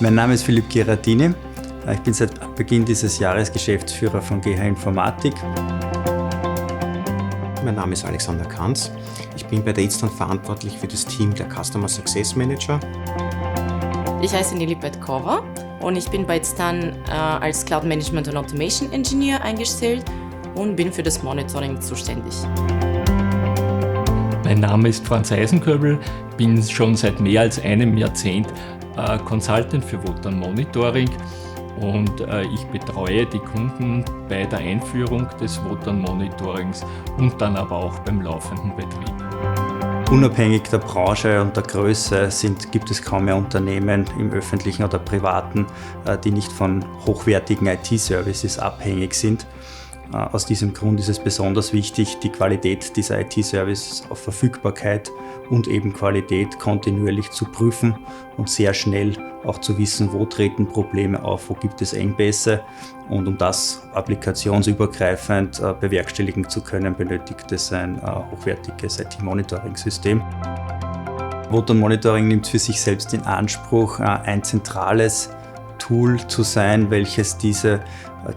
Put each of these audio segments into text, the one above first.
Mein Name ist Philipp Gherardini. Ich bin seit Beginn dieses Jahres Geschäftsführer von GH Informatik. Mein Name ist Alexander Kanz. Ich bin bei der Itztan verantwortlich für das Team der Customer Success Manager. Ich heiße Nili Petkova und ich bin bei Itztan als Cloud Management und Automation Engineer eingestellt und bin für das Monitoring zuständig. Mein Name ist Franz Eisenköbel, bin schon seit mehr als einem Jahrzehnt Consultant für Wotan Monitoring und ich betreue die Kunden bei der Einführung des Wotan Monitorings und dann aber auch beim laufenden Betrieb. Unabhängig der Branche und der Größe gibt es kaum mehr Unternehmen im öffentlichen oder privaten, die nicht von hochwertigen IT-Services abhängig sind. Aus diesem Grund ist es besonders wichtig, die Qualität dieser IT-Services auf Verfügbarkeit und eben Qualität kontinuierlich zu prüfen und sehr schnell auch zu wissen, wo treten Probleme auf, wo gibt es Engpässe. Und um das applikationsübergreifend bewerkstelligen zu können, benötigt es ein hochwertiges IT-Monitoring-System. Wotan Monitoring nimmt für sich selbst in Anspruch, ein zentrales Tool zu sein, welches diese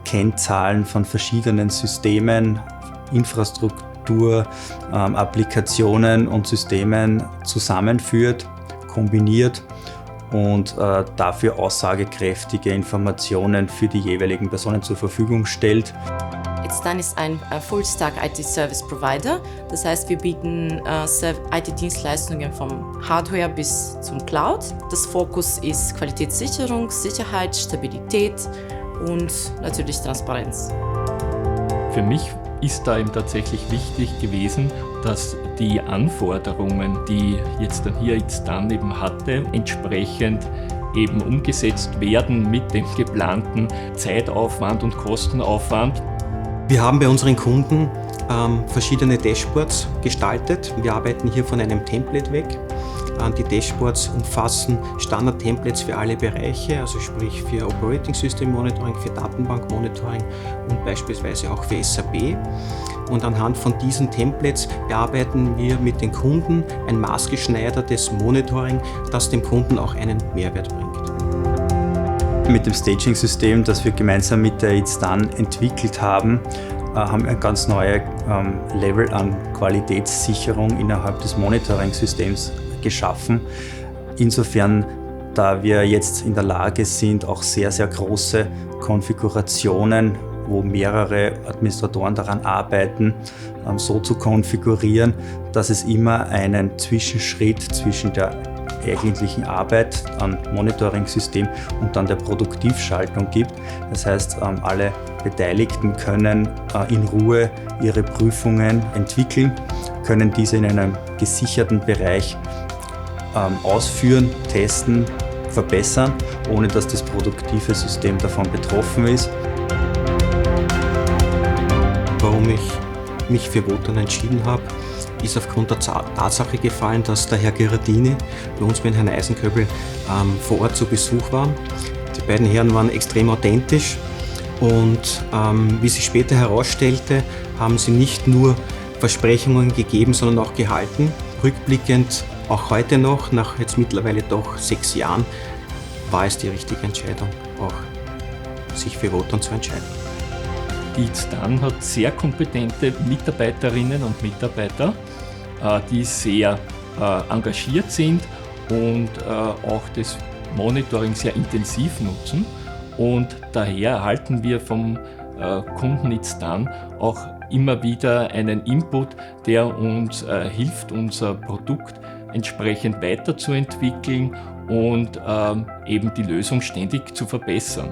Kennzahlen von verschiedenen Systemen, Infrastruktur, Applikationen und Systemen zusammenführt, kombiniert und dafür aussagekräftige Informationen für die jeweiligen Personen zur Verfügung stellt. Itztan ist ein Full-Stack IT-Service-Provider, das heißt, wir bieten IT-Dienstleistungen vom Hardware bis zum Cloud. Das Fokus ist Qualitätssicherung, Sicherheit, Stabilität und natürlich Transparenz. Für mich ist da eben tatsächlich wichtig gewesen, dass die Anforderungen, die jetzt dann hier Itztan eben hatte, entsprechend eben umgesetzt werden mit dem geplanten Zeitaufwand und Kostenaufwand. Wir haben bei unseren Kunden verschiedene Dashboards gestaltet. Wir arbeiten hier von einem Template weg. Die Dashboards umfassen Standard-Templates für alle Bereiche, also sprich für Operating System Monitoring, für Datenbank Monitoring und beispielsweise auch für SAP. Und anhand von diesen Templates bearbeiten wir mit den Kunden ein maßgeschneidertes Monitoring, das dem Kunden auch einen Mehrwert bringt. Mit dem Staging-System, das wir gemeinsam mit der Itztan entwickelt haben, haben wir ein ganz neues Level an Qualitätssicherung innerhalb des Monitoring-Systems geschaffen. Insofern, da wir jetzt in der Lage sind, auch sehr, sehr große Konfigurationen, wo mehrere Administratoren daran arbeiten, so zu konfigurieren, dass es immer einen Zwischenschritt zwischen der eigentlichen Arbeit am Monitoring-System und dann der Produktivschaltung gibt. Das heißt, alle Beteiligten können in Ruhe ihre Prüfungen entwickeln, können diese in einem gesicherten Bereich ausführen, testen, verbessern, ohne dass das produktive System davon betroffen ist. Warum ich mich für Wotan entschieden habe, ist aufgrund der Tatsache gefallen, dass der Herr Gherardini bei uns mit Herrn Eisenköbel vor Ort zu Besuch war. Die beiden Herren waren extrem authentisch und wie sich später herausstellte, haben sie nicht nur Versprechungen gegeben, sondern auch gehalten. Rückblickend, auch heute noch, nach jetzt mittlerweile doch 6 Jahren, war es die richtige Entscheidung, auch sich für Wotan zu entscheiden. Die Itztan hat sehr kompetente Mitarbeiterinnen und Mitarbeiter, die sehr engagiert sind und auch das Monitoring sehr intensiv nutzen. Und daher erhalten wir vom Kunden Itztan auch immer wieder einen Input, der uns hilft, unser Produkt entsprechend weiterzuentwickeln und eben die Lösung ständig zu verbessern.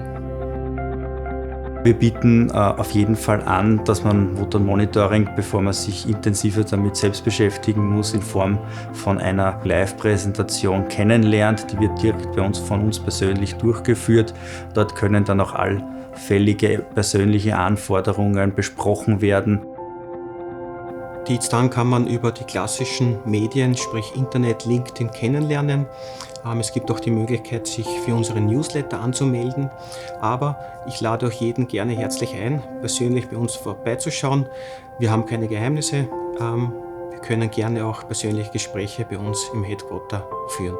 Wir bieten auf jeden Fall an, dass man Wotan Monitoring, bevor man sich intensiver damit selbst beschäftigen muss, in Form von einer Live-Präsentation kennenlernt. Die wird direkt von uns persönlich durchgeführt. Dort können dann auch allfällige persönliche Anforderungen besprochen werden. Die Itztan kann man über die klassischen Medien, sprich Internet, LinkedIn, kennenlernen. Es gibt auch die Möglichkeit, sich für unseren Newsletter anzumelden. Aber ich lade auch jeden gerne herzlich ein, persönlich bei uns vorbeizuschauen. Wir haben keine Geheimnisse. Wir können gerne auch persönliche Gespräche bei uns im Headquarter führen.